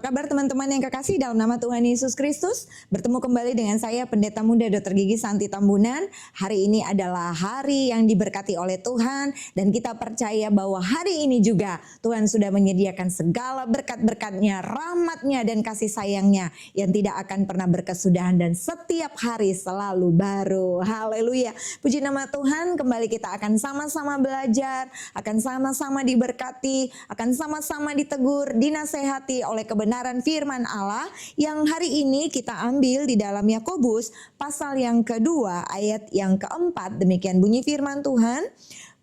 kabar teman-teman yang kekasih dalam nama Tuhan Yesus Kristus? Bertemu kembali dengan saya Pendeta Muda Dr. Gigi Santi Tambunan. Hari ini adalah hari yang diberkati oleh Tuhan dan kita percaya bahwa hari ini juga Tuhan sudah menyediakan segala berkat-berkatnya, rahmatnya dan kasih sayangnya yang tidak akan pernah berkesudahan dan setiap hari selalu baru. Haleluya. Puji nama Tuhan, kembali kita akan sama-sama belajar, akan sama-sama diberkati, akan sama-sama ditegur, dinasehati oleh kebenaran firman Allah yang hari ini kita ambil di dalam Yakobus pasal yang kedua ayat yang keempat. Demikian bunyi firman Tuhan.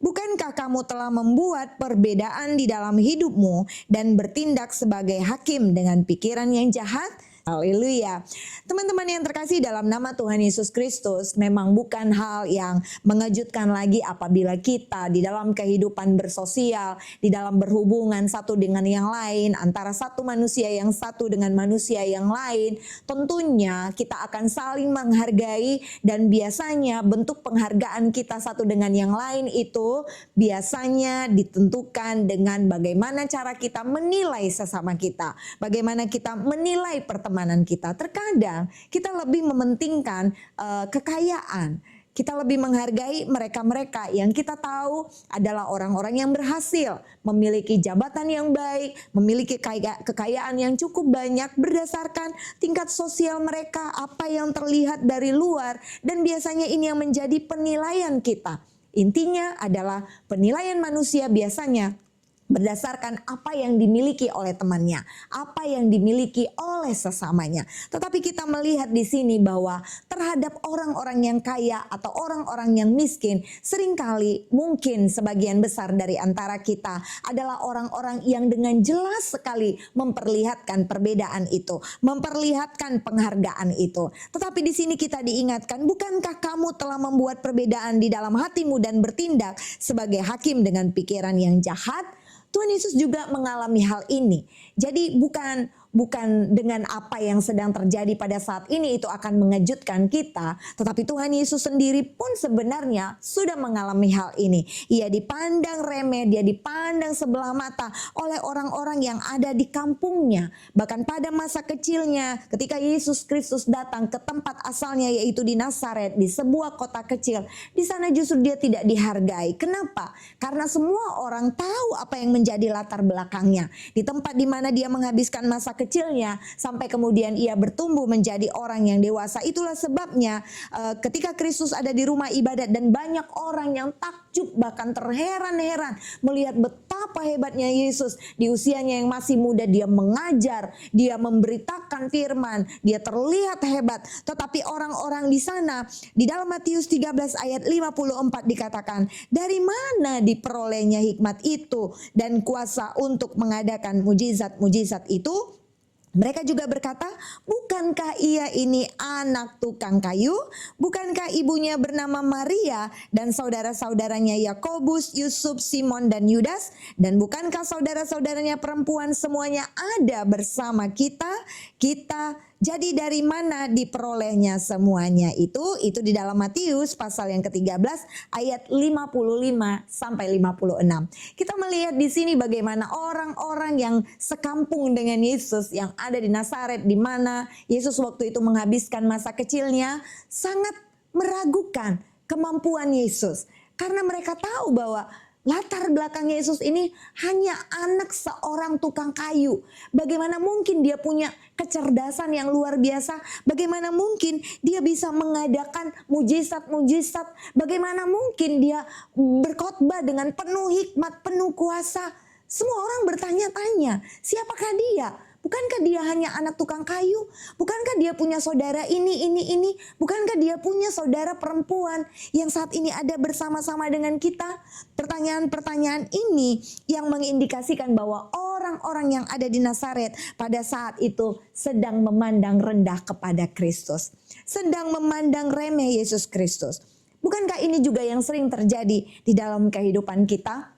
Bukankah kamu telah membuat perbedaan di dalam hidupmu dan bertindak sebagai hakim dengan pikiran yang jahat? Haleluya. Teman-teman yang terkasih dalam nama Tuhan Yesus Kristus, memang bukan hal yang mengejutkan lagi apabila kita di dalam kehidupan bersosial, di dalam berhubungan satu dengan yang lain, antara satu manusia yang satu dengan manusia yang lain, tentunya kita akan saling menghargai dan biasanya bentuk penghargaan kita satu dengan yang lain itu biasanya ditentukan dengan bagaimana cara kita menilai sesama kita, bagaimana kita menilai pertemanan kita. Terkadang kita lebih mementingkan kekayaan. Kita lebih menghargai mereka-mereka yang kita tahu adalah orang-orang yang berhasil, memiliki jabatan yang baik, memiliki kekayaan yang cukup banyak berdasarkan tingkat sosial mereka, apa yang terlihat dari luar, dan biasanya ini yang menjadi penilaian kita. Intinya adalah penilaian manusia biasanya berdasarkan apa yang dimiliki oleh temannya, apa yang dimiliki oleh sesamanya. Tetapi kita melihat di sini bahwa terhadap orang-orang yang kaya atau orang-orang yang miskin, seringkali mungkin sebagian besar dari antara kita adalah orang-orang yang dengan jelas sekali memperlihatkan perbedaan itu, memperlihatkan penghargaan itu. Tetapi di sini kita diingatkan, bukankah kamu telah membuat perbedaan di dalam hatimu dan bertindak sebagai hakim dengan pikiran yang jahat? Tuhan Yesus juga mengalami hal ini. Jadi bukan dengan apa yang sedang terjadi pada saat ini itu akan mengejutkan kita. Tetapi Tuhan Yesus sendiri pun sebenarnya sudah mengalami hal ini. Ia dipandang remeh, dia dipandang sebelah mata oleh orang-orang yang ada di kampungnya. Bahkan pada masa kecilnya ketika Yesus Kristus datang ke tempat asalnya yaitu di Nazaret, di sebuah kota kecil. Di sana justru dia tidak dihargai. Kenapa? Karena semua orang tahu apa yang menjadi latar belakangnya. Di tempat di mana dia menghabiskan masa kecilnya sampai kemudian ia bertumbuh menjadi orang yang dewasa. Itulah sebabnya ketika Kristus ada di rumah ibadat dan banyak orang yang takjub bahkan terheran-heran melihat betapa hebatnya Yesus di usianya yang masih muda, dia mengajar, dia memberitakan firman, dia terlihat hebat. Tetapi orang-orang di sana di dalam Matius 13 ayat 54 dikatakan, dari mana diperolehnya hikmat itu dan kuasa untuk mengadakan mujizat-mujizat itu? Mereka juga berkata, bukankah ia ini anak tukang kayu? Bukankah ibunya bernama Maria dan saudara-saudaranya Yakobus, Yusuf, Simon dan Yudas? Dan bukankah saudara-saudaranya perempuan semuanya ada bersama kita? Jadi dari mana diperolehnya semuanya itu? Itu di dalam Matius pasal yang ke-13 ayat 55 sampai 56. Kita melihat di sini bagaimana orang-orang yang sekampung dengan Yesus yang ada di Nazaret, di mana Yesus waktu itu menghabiskan masa kecilnya, sangat meragukan kemampuan Yesus. Karena mereka tahu bahwa latar belakang Yesus ini hanya anak seorang tukang kayu. Bagaimana mungkin dia punya kecerdasan yang luar biasa? Bagaimana mungkin dia bisa mengadakan mujizat-mujizat? Bagaimana mungkin dia berkhotbah dengan penuh hikmat, penuh kuasa? Semua orang bertanya-tanya, siapakah dia? Bukankah dia hanya anak tukang kayu? Bukankah dia punya saudara ini? Bukankah dia punya saudara perempuan yang saat ini ada bersama-sama dengan kita? Pertanyaan-pertanyaan ini yang mengindikasikan bahwa orang-orang yang ada di Nazaret pada saat itu sedang memandang rendah kepada Kristus. Sedang memandang remeh Yesus Kristus. Bukankah ini juga yang sering terjadi di dalam kehidupan kita?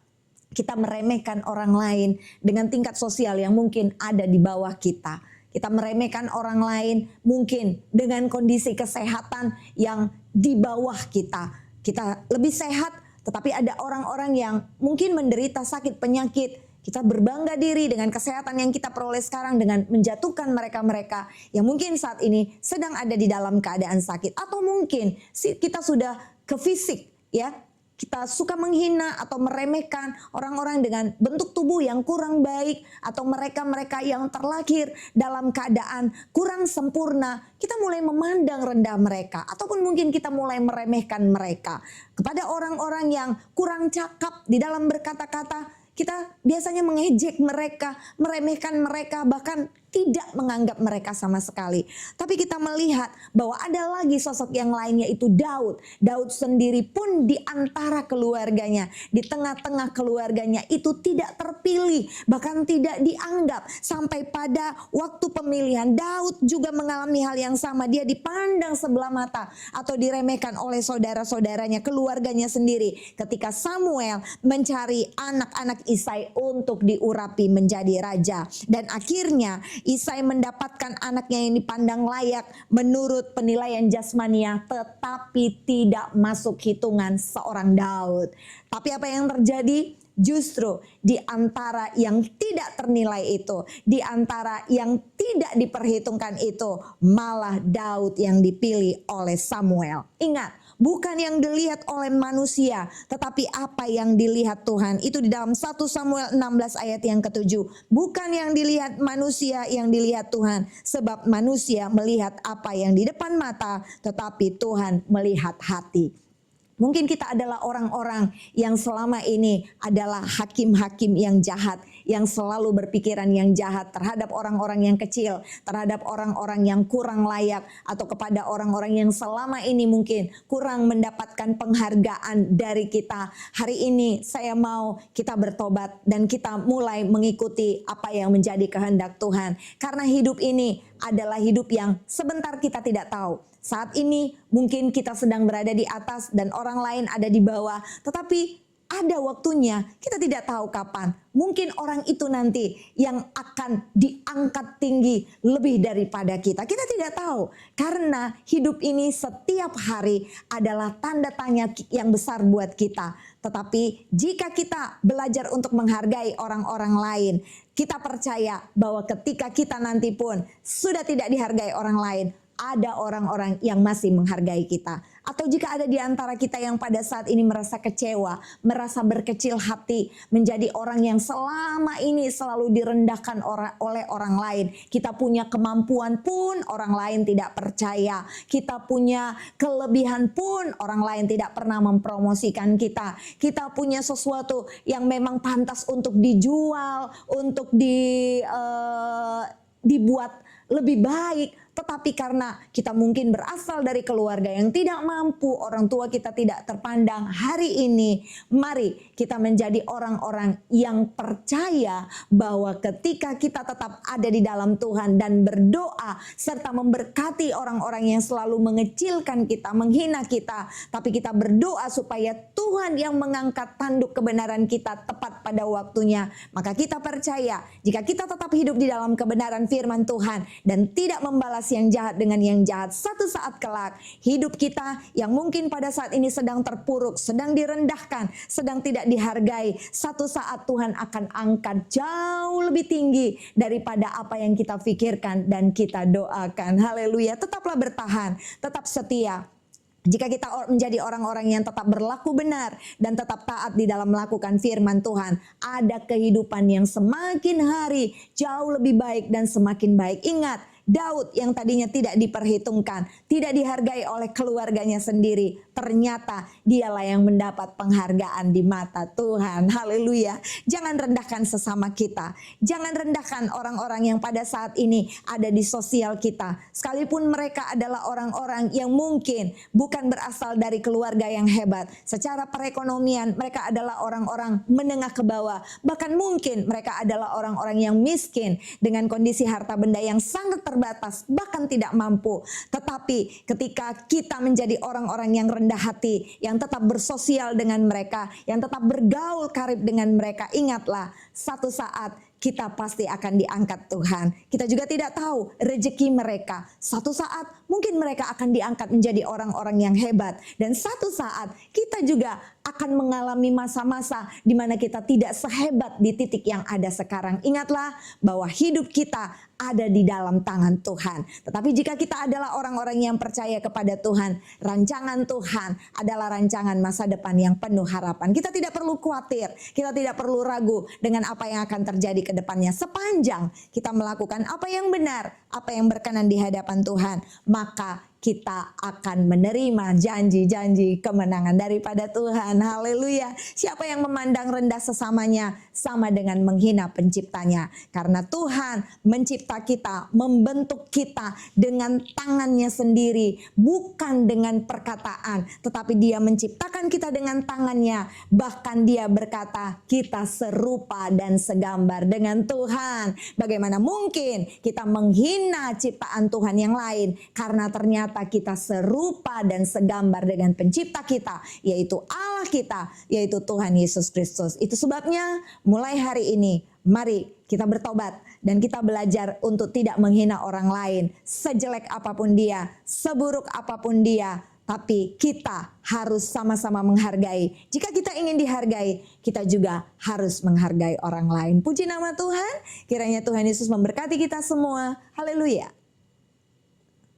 Kita meremehkan orang lain dengan tingkat sosial yang mungkin ada di bawah kita. Kita meremehkan orang lain mungkin dengan kondisi kesehatan yang di bawah kita. Kita lebih sehat, tetapi ada orang-orang yang mungkin menderita sakit penyakit Kita berbangga diri dengan kesehatan yang kita peroleh sekarang dengan menjatuhkan mereka-mereka yang mungkin saat ini sedang ada di dalam keadaan sakit. Atau mungkin kita sudah ke fisik, ya. Kita suka menghina atau meremehkan orang-orang dengan bentuk tubuh yang kurang baik, atau mereka-mereka yang terlahir dalam keadaan kurang sempurna. Kita mulai memandang rendah mereka, ataupun mungkin kita mulai meremehkan mereka. Kepada orang-orang yang kurang cakap di dalam berkata-kata, kita biasanya mengejek mereka, meremehkan mereka, bahkan tidak menganggap mereka sama sekali. Tapi kita melihat bahwa ada lagi sosok yang lain, yaitu Daud. Daud sendiri pun di antara keluarganya, di tengah-tengah keluarganya itu tidak terpilih, bahkan tidak dianggap. Sampai pada waktu pemilihan, Daud juga mengalami hal yang sama. Dia dipandang sebelah mata atau diremehkan oleh saudara-saudaranya, keluarganya sendiri. Ketika Samuel mencari anak-anak Isai untuk diurapi menjadi raja. Dan akhirnya Isai mendapatkan anaknya yang dipandang layak menurut penilaian jasmania, tetapi tidak masuk hitungan seorang Daud. Tapi apa yang terjadi? Justru di antara yang tidak ternilai itu, di antara yang tidak diperhitungkan itu, malah Daud yang dipilih oleh Samuel. Ingat, bukan yang dilihat oleh manusia, tetapi apa yang dilihat Tuhan. Itu di dalam 1 Samuel 16 ayat yang ke-7. Bukan yang dilihat manusia, yang dilihat Tuhan. Sebab manusia melihat apa yang di depan mata, tetapi Tuhan melihat hati. Mungkin kita adalah orang-orang yang selama ini adalah hakim-hakim yang jahat, yang selalu berpikiran yang jahat terhadap orang-orang yang kecil, terhadap orang-orang yang kurang layak, atau kepada orang-orang yang selama ini mungkin kurang mendapatkan penghargaan dari kita. Hari ini saya mau kita bertobat dan kita mulai mengikuti apa yang menjadi kehendak Tuhan. Karena hidup ini adalah hidup yang sebentar kita tidak tahu. Saat ini mungkin kita sedang berada di atas dan orang lain ada di bawah, tetapi ada waktunya, kita tidak tahu kapan. Mungkin orang itu nanti yang akan diangkat tinggi lebih daripada kita. Kita tidak tahu, karena hidup ini setiap hari adalah tanda tanya yang besar buat kita. Tetapi jika kita belajar untuk menghargai orang-orang lain, kita percaya bahwa ketika kita nanti pun sudah tidak dihargai orang lain, ada orang-orang yang masih menghargai kita. Atau jika ada di antara kita yang pada saat ini merasa kecewa, merasa berkecil hati, menjadi orang yang selama ini selalu direndahkan oleh orang lain. Kita punya kemampuan pun orang lain tidak percaya. Kita punya kelebihan pun orang lain tidak pernah mempromosikan kita. Kita punya sesuatu yang memang pantas untuk dijual, untuk dibuat lebih baik. Tetapi karena kita mungkin berasal dari keluarga yang tidak mampu, orang tua kita tidak terpandang, hari ini mari kita menjadi orang-orang yang percaya bahwa ketika kita tetap ada di dalam Tuhan dan berdoa serta memberkati orang-orang yang selalu mengecilkan kita, menghina kita, tapi kita berdoa supaya Tuhan yang mengangkat tanduk kebenaran kita tepat pada waktunya, maka kita percaya jika kita tetap hidup di dalam kebenaran firman Tuhan dan tidak membalas yang jahat dengan yang jahat, satu saat kelak hidup kita yang mungkin pada saat ini sedang terpuruk, sedang direndahkan, sedang tidak dihargai, satu saat Tuhan akan angkat jauh lebih tinggi daripada apa yang kita pikirkan dan kita doakan. Haleluya. Tetaplah bertahan, tetap setia. Jika kita menjadi orang-orang yang tetap berlaku benar dan tetap taat di dalam melakukan firman Tuhan, ada kehidupan yang semakin hari jauh lebih baik dan semakin baik. Ingat, Daud yang tadinya tidak diperhitungkan, tidak dihargai oleh keluarganya sendiri, ternyata dialah yang mendapat penghargaan di mata Tuhan. Haleluya. Jangan rendahkan sesama kita. Jangan rendahkan orang-orang yang pada saat ini ada di sosial kita. Sekalipun mereka adalah orang-orang yang mungkin bukan berasal dari keluarga yang hebat. Secara perekonomian mereka adalah orang-orang menengah ke bawah. Bahkan mungkin mereka adalah orang-orang yang miskin dengan kondisi harta benda yang sangat terbatas, bahkan tidak mampu. Tetapi ketika kita menjadi orang-orang yang rendah hati, yang tetap bersosial dengan mereka, yang tetap bergaul karib dengan mereka, ingatlah satu saat kita pasti akan diangkat Tuhan. Kita juga tidak tahu rezeki mereka. Satu saat mungkin mereka akan diangkat menjadi orang-orang yang hebat. Dan satu saat kita juga akan mengalami masa-masa di mana kita tidak sehebat di titik yang ada sekarang. Ingatlah bahwa hidup kita ada di dalam tangan Tuhan. Tetapi jika kita adalah orang-orang yang percaya kepada Tuhan, rancangan Tuhan adalah rancangan masa depan yang penuh harapan. Kita tidak perlu khawatir, kita tidak perlu ragu dengan apa yang akan terjadi ke depannya. Sepanjang kita melakukan apa yang benar, apa yang berkenan di hadapan Tuhan, maka kita akan menerima janji-janji kemenangan daripada Tuhan. Haleluya. Siapa yang memandang rendah sesamanya sama dengan menghina penciptanya. Karena Tuhan mencipta kita, membentuk kita dengan tangannya sendiri. Bukan dengan perkataan, tetapi Dia menciptakan kita dengan tangannya. Bahkan Dia berkata kita serupa dan segambar dengan Tuhan. Bagaimana mungkin kita menghina ciptaan Tuhan yang lain, karena ternyata kita serupa dan segambar dengan pencipta kita, yaitu Allah kita, yaitu Tuhan Yesus Kristus. Itu sebabnya mulai hari ini mari kita bertobat dan kita belajar untuk tidak menghina orang lain, sejelek apapun dia, seburuk apapun dia. Tapi kita harus sama-sama menghargai. Jika kita ingin dihargai, kita juga harus menghargai orang lain. Puji nama Tuhan, kiranya Tuhan Yesus memberkati kita semua. Haleluya.